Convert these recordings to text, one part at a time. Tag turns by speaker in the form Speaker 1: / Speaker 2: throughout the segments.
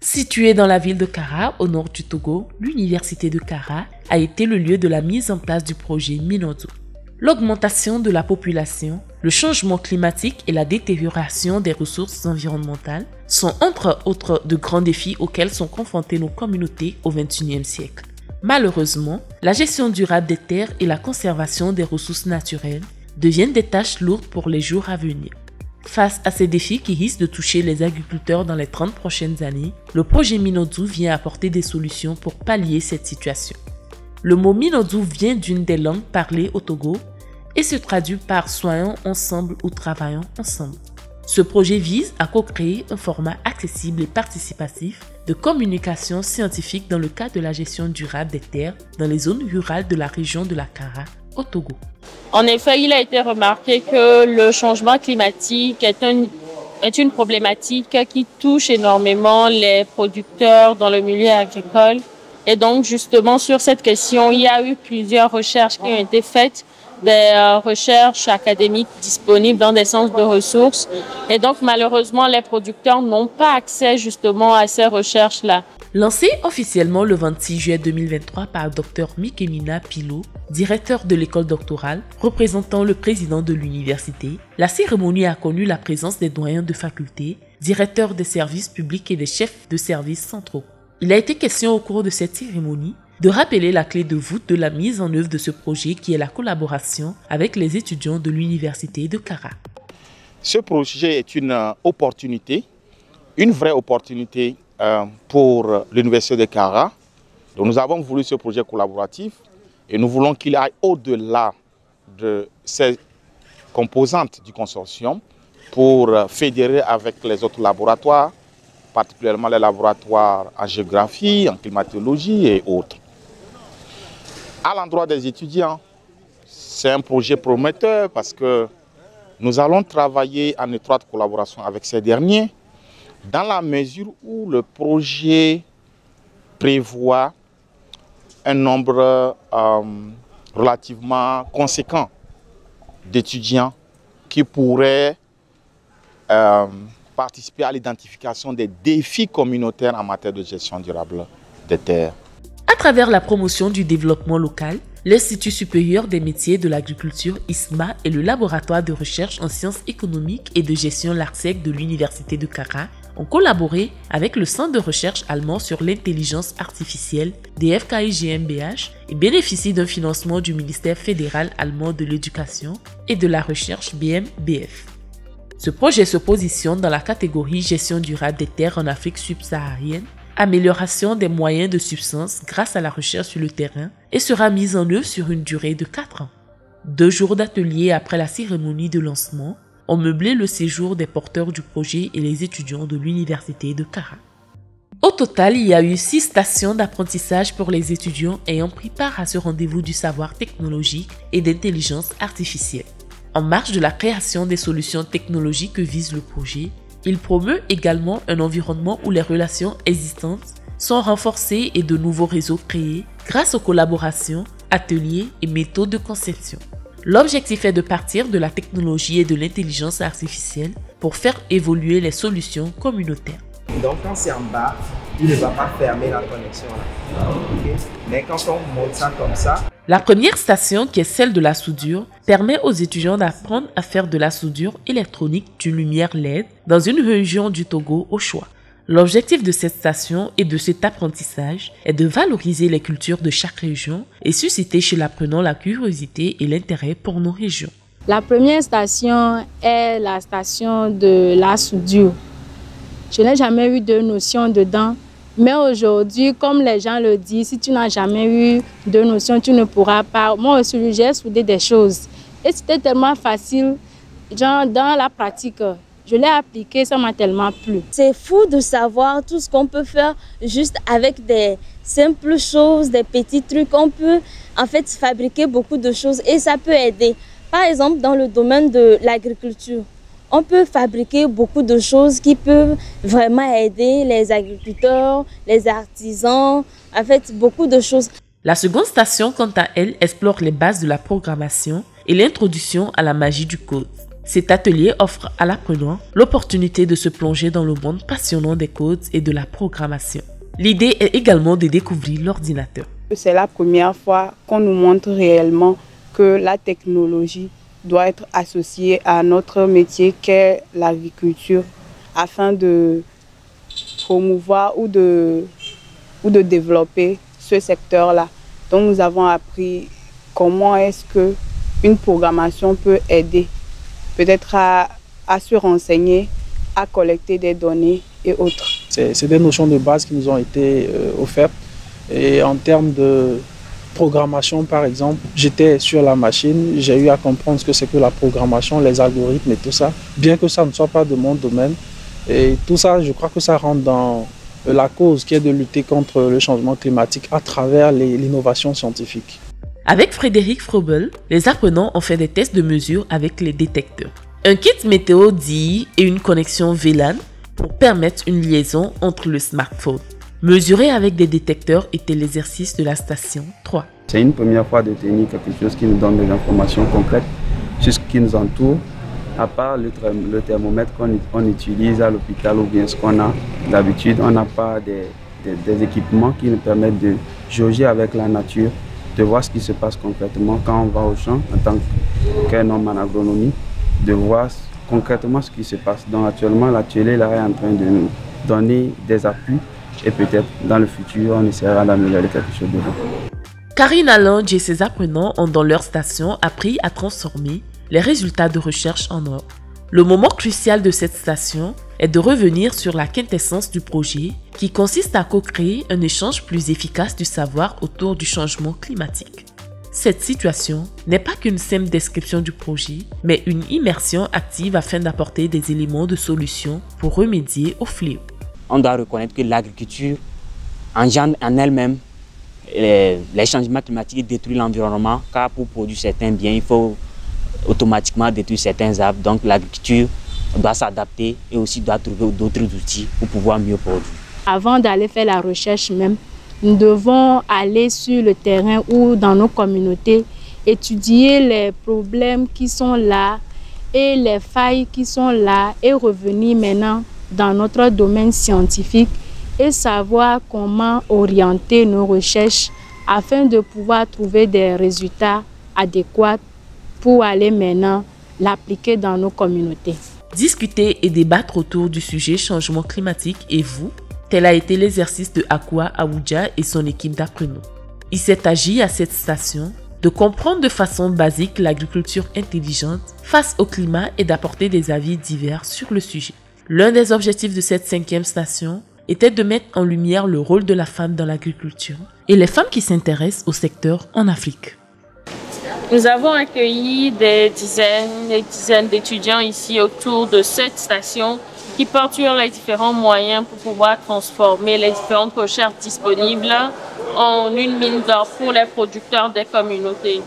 Speaker 1: Située dans la ville de Kara, au nord du Togo, l'université de Kara a été le lieu de la mise en place du projet Minozo. L'augmentation de la population, le changement climatique et la détérioration des ressources environnementales sont entre autres de grands défis auxquels sont confrontées nos communautés au XXIe siècle. Malheureusement, la gestion durable des terres et la conservation des ressources naturelles deviennent des tâches lourdes pour les jours à venir. Face à ces défis qui risquent de toucher les agriculteurs dans les 30 prochaines années, le projet Minozo vient apporter des solutions pour pallier cette situation. Le mot Minozo vient d'une des langues parlées au Togo et se traduit par « soyons ensemble » ou « travaillons ensemble ». Ce projet vise à co-créer un format accessible et participatif de communication scientifique dans le cadre de la gestion durable des terres dans les zones rurales de la région de la Kara, au Togo.
Speaker 2: En effet, il a été remarqué que le changement climatique est une problématique qui touche énormément les producteurs dans le milieu agricole. Et donc, justement, sur cette question, il y a eu plusieurs recherches qui ont été faites, des recherches académiques disponibles dans des centres de ressources. Et donc, malheureusement, les producteurs n'ont pas accès justement à ces recherches-là.
Speaker 1: Lancée officiellement le 26 juillet 2023 par Dr Mikemina Pilo, directeur de l'école doctorale, représentant le président de l'université, la cérémonie a connu la présence des doyens de faculté, directeurs des services publics et des chefs de services centraux. Il a été question au cours de cette cérémonie de rappeler la clé de voûte de la mise en œuvre de ce projet qui est la collaboration avec les étudiants de l'université de Kara.
Speaker 3: Ce projet est une opportunité, une vraie opportunité pour l'université de Kara. Donc nous avons voulu ce projet collaboratif et nous voulons qu'il aille au-delà de ces composantes du consortium pour fédérer avec les autres laboratoires, particulièrement les laboratoires en géographie, en climatologie et autres. À l'endroit des étudiants, c'est un projet prometteur parce que nous allons travailler en étroite collaboration avec ces derniers dans la mesure où le projet prévoit un nombre relativement conséquent d'étudiants qui pourraient participer à l'identification des défis communautaires en matière de gestion durable des terres.
Speaker 1: À travers la promotion du développement local, l'Institut supérieur des métiers de l'agriculture ISMA et le laboratoire de recherche en sciences économiques et de gestion LARSEC de l'université de Kara ont collaboré avec le centre de recherche allemand sur l'intelligence artificielle DFKI GmbH et bénéficient d'un financement du ministère fédéral allemand de l'éducation et de la recherche BMBF. Ce projet se positionne dans la catégorie gestion durable des terres en Afrique subsaharienne, amélioration des moyens de subsistance grâce à la recherche sur le terrain et sera mise en œuvre sur une durée de 4 ans. 2 jours d'atelier après la cérémonie de lancement ont meublé le séjour des porteurs du projet et les étudiants de l'université de Kara. Au total, il y a eu 6 stations d'apprentissage pour les étudiants ayant pris part à ce rendez-vous du savoir technologique et d'intelligence artificielle. En marge de la création des solutions technologiques que vise le projet, il promeut également un environnement où les relations existantes sont renforcées et de nouveaux réseaux créés grâce aux collaborations, ateliers et méthodes de conception. L'objectif est de partir de la technologie et de l'intelligence artificielle pour faire évoluer les solutions communautaires.
Speaker 4: Donc quand c'est en bas, il ne va pas fermer la connexion là. Okay? Mais quand on monte ça comme ça...
Speaker 1: La première station, qui est celle de la soudure, permet aux étudiants d'apprendre à faire de la soudure électronique d'une lumière LED dans une région du Togo au choix. L'objectif de cette station et de cet apprentissage est de valoriser les cultures de chaque région et susciter chez l'apprenant la curiosité et l'intérêt pour nos régions.
Speaker 5: La première station est la station de la soudure. Je n'ai jamais eu de notion dedans. Mais aujourd'hui, comme les gens le disent, si tu n'as jamais eu de notion, tu ne pourras pas. Moi aussi, j'ai soudé des choses. Et c'était tellement facile, genre dans la pratique. Je l'ai appliqué, ça m'a tellement plu.
Speaker 6: C'est fou de savoir tout ce qu'on peut faire juste avec des simples choses, des petits trucs. On peut en fait fabriquer beaucoup de choses et ça peut aider. Par exemple, dans le domaine de l'agriculture, on peut fabriquer beaucoup de choses qui peuvent vraiment aider les agriculteurs, les artisans, en fait, beaucoup de choses.
Speaker 1: La seconde station, quant à elle, explore les bases de la programmation et l'introduction à la magie du code. Cet atelier offre à l'apprenant l'opportunité de se plonger dans le monde passionnant des codes et de la programmation. L'idée est également de découvrir l'ordinateur.
Speaker 7: C'est la première fois qu'on nous montre réellement que la technologie doit être associée à notre métier qu'est l'agriculture afin de promouvoir ou de développer ce secteur-là. Donc nous avons appris comment est-ce qu'une programmation peut aider peut-être à se renseigner, à collecter des données et autres.
Speaker 8: C'est des notions de base qui nous ont été offertes. Et en termes de programmation, par exemple, j'étais sur la machine, j'ai eu à comprendre ce que c'est que la programmation, les algorithmes et tout ça, bien que ça ne soit pas de mon domaine. Et tout ça, je crois que ça rentre dans la cause qui est de lutter contre le changement climatique à travers l'innovation scientifique.
Speaker 1: Avec Frédéric Frobel, les apprenants ont fait des tests de mesure avec les détecteurs. Un kit météo DI et une connexion VLAN pour permettre une liaison entre le smartphone. Mesurer avec des détecteurs était l'exercice de la station 3.
Speaker 9: C'est une première fois de tenir quelque chose qui nous donne des informations concrètes sur ce qui nous entoure, à part le thermomètre qu'on utilise à l'hôpital ou bien ce qu'on a d'habitude. On n'a pas des équipements qui nous permettent de jauger avec la nature, de voir ce qui se passe concrètement quand on va au champ en tant qu'un homme en agronomie, de voir concrètement ce qui se passe. Donc actuellement, l'atelier là est en train de nous donner des appuis. Et peut-être dans le futur, on essaiera d'améliorer quelque chose de bon.
Speaker 1: Karine Allange et ses apprenants ont dans leur station appris à transformer les résultats de recherche en or. Le moment crucial de cette station est de revenir sur la quintessence du projet qui consiste à co-créer un échange plus efficace du savoir autour du changement climatique. Cette situation n'est pas qu'une simple description du projet, mais une immersion active afin d'apporter des éléments de solution pour remédier au fléau.
Speaker 10: On doit reconnaître que l'agriculture engendre en elle-même les changements climatiques détruisent l'environnement, car pour produire certains biens, il faut automatiquement détruire certains arbres. Donc l'agriculture doit s'adapter et aussi doit trouver d'autres outils pour pouvoir mieux produire.
Speaker 5: Avant d'aller faire la recherche même, nous devons aller sur le terrain ou dans nos communautés, étudier les problèmes qui sont là et les failles qui sont là et revenir maintenant dans notre domaine scientifique et savoir comment orienter nos recherches afin de pouvoir trouver des résultats adéquats pour aller maintenant l'appliquer dans nos communautés.
Speaker 1: Discuter et débattre autour du sujet changement climatique et vous, tel a été l'exercice de Akwa Aoudja et son équipe d'apprenants. Il s'est agi à cette station de comprendre de façon basique l'agriculture intelligente face au climat et d'apporter des avis divers sur le sujet. L'un des objectifs de cette 5e station était de mettre en lumière le rôle de la femme dans l'agriculture et les femmes qui s'intéressent au secteur en Afrique.
Speaker 2: Nous avons accueilli des dizaines et dizaines d'étudiants ici autour de cette station qui portent sur les différents moyens pour pouvoir transformer les différentes recherches disponibles en une mine d'or pour les producteurs des communautés.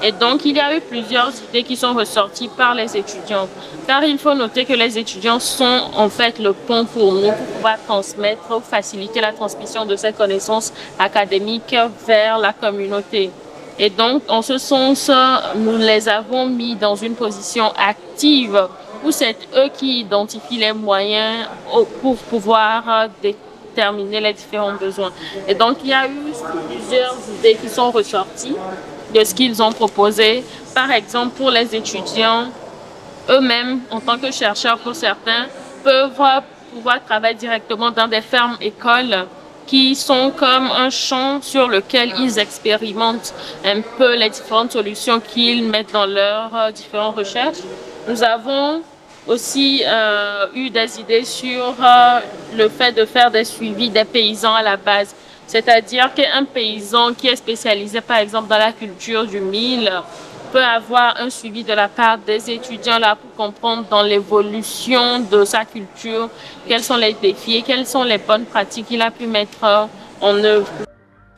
Speaker 2: Et donc, il y a eu plusieurs idées qui sont ressorties par les étudiants. Car il faut noter que les étudiants sont en fait le pont pour nous pour pouvoir transmettre ou faciliter la transmission de ces connaissances académiques vers la communauté. Et donc, en ce sens, nous les avons mis dans une position active où c'est eux qui identifient les moyens pour pouvoir déterminer les différents besoins. Et donc, il y a eu plusieurs idées qui sont ressorties de ce qu'ils ont proposé. Par exemple, pour les étudiants, eux-mêmes, en tant que chercheurs pour certains, peuvent pouvoir travailler directement dans des fermes-écoles qui sont comme un champ sur lequel ils expérimentent un peu les différentes solutions qu'ils mettent dans leurs différentes recherches. Nous avons aussi eu des idées sur le fait de faire des suivis des paysans à la base. C'est-à-dire qu'un paysan qui est spécialisé par exemple dans la culture du mil peut avoir un suivi de la part des étudiants là pour comprendre dans l'évolution de sa culture quels sont les défis et quelles sont les bonnes pratiques qu'il a pu mettre en œuvre.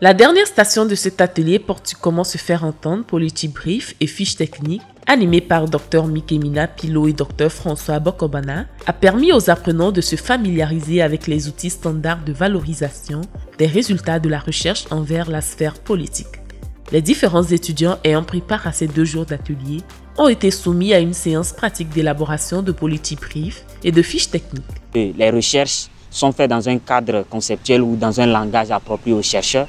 Speaker 1: La dernière station de cet atelier porte sur comment se faire entendre pour les briefs et fiches techniques, animé par Dr Mikemina Pilo et Dr François Bokobana, a permis aux apprenants de se familiariser avec les outils standards de valorisation des résultats de la recherche envers la sphère politique. Les différents étudiants ayant pris part à ces 2 jours d'atelier ont été soumis à une séance pratique d'élaboration de politiques briefs et de fiches techniques.
Speaker 10: Les recherches sont faites dans un cadre conceptuel ou dans un langage approprié aux chercheurs,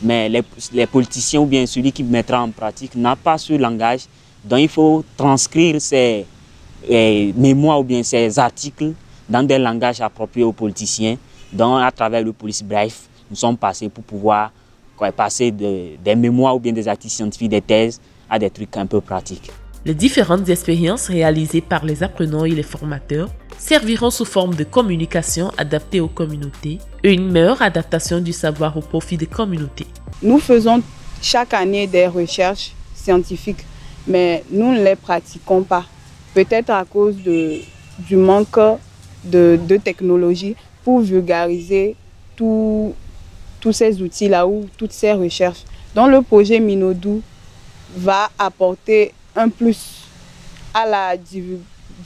Speaker 10: mais les politiciens ou bien celui qui mettra en pratique n'a pas ce langage, donc il faut transcrire ces mémoires ou bien ces articles dans des langages appropriés aux politiciens. Donc à travers le Policy Brief, nous sommes passés pour pouvoir passer des mémoires ou bien des articles scientifiques, des thèses, à des trucs un peu pratiques.
Speaker 1: Les différentes expériences réalisées par les apprenants et les formateurs serviront sous forme de communication adaptée aux communautés et une meilleure adaptation du savoir au profit des communautés.
Speaker 7: Nous faisons chaque année des recherches scientifiques, mais nous ne les pratiquons pas. Peut-être à cause du manque de technologie pour vulgariser tous ces outils-là ou toutes ces recherches. Donc le projet Minodou va apporter un plus à la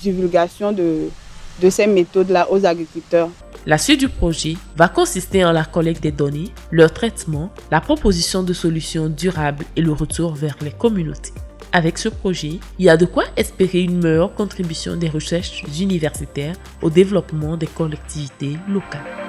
Speaker 7: divulgation de ces méthodes-là aux agriculteurs.
Speaker 1: La suite du projet va consister en la collecte des données, leur traitement, la proposition de solutions durables et le retour vers les communautés. Avec ce projet, il y a de quoi espérer une meilleure contribution des recherches universitaires au développement des collectivités locales.